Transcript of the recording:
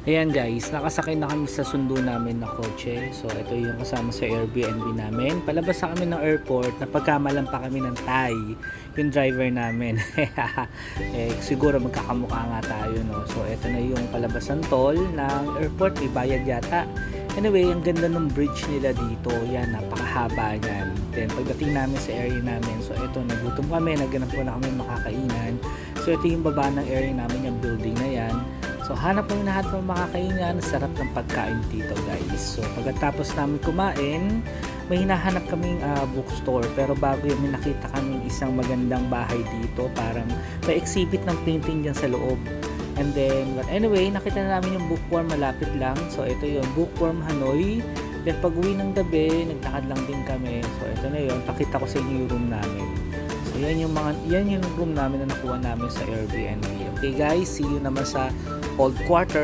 Ayan guys, nakasakay na kami sa sundo namin na kotse. So ito yung kasama sa Airbnb namin. Palabas na kami ng airport, napagkamalan pa kami ng Thai, yung driver namin. Siguro magkakamukha nga tayo, no? So ito na yung palabas ng toll ng airport, may bayad yata. Anyway, ang ganda ng bridge nila dito. Yan, napakahaba niyan. Then pagdating namin sa area namin, so ito, nagutom kami, naghanap po na kami makakainan. So ito yung baba ng area namin, yung building na yan. So hanap kami lahat ng makakainan, sarap ng pagkain dito guys. So pagkatapos namin kumain, may hinahanap kaming bookstore, pero bago yun may nakita kaming isang magandang bahay dito, parang may exhibit ng painting dyan sa loob. And then, but anyway, nakita na namin yung bookworm malapit lang. So ito yung bookworm Hanoi. Then pag uwi ng gabi, nagtakad lang din kami. So ito na yun, pakita ko sa inyo yung room namin. So yan yung room namin na nakuha namin sa Airbnb. Okay guys, see you naman sa old quarter.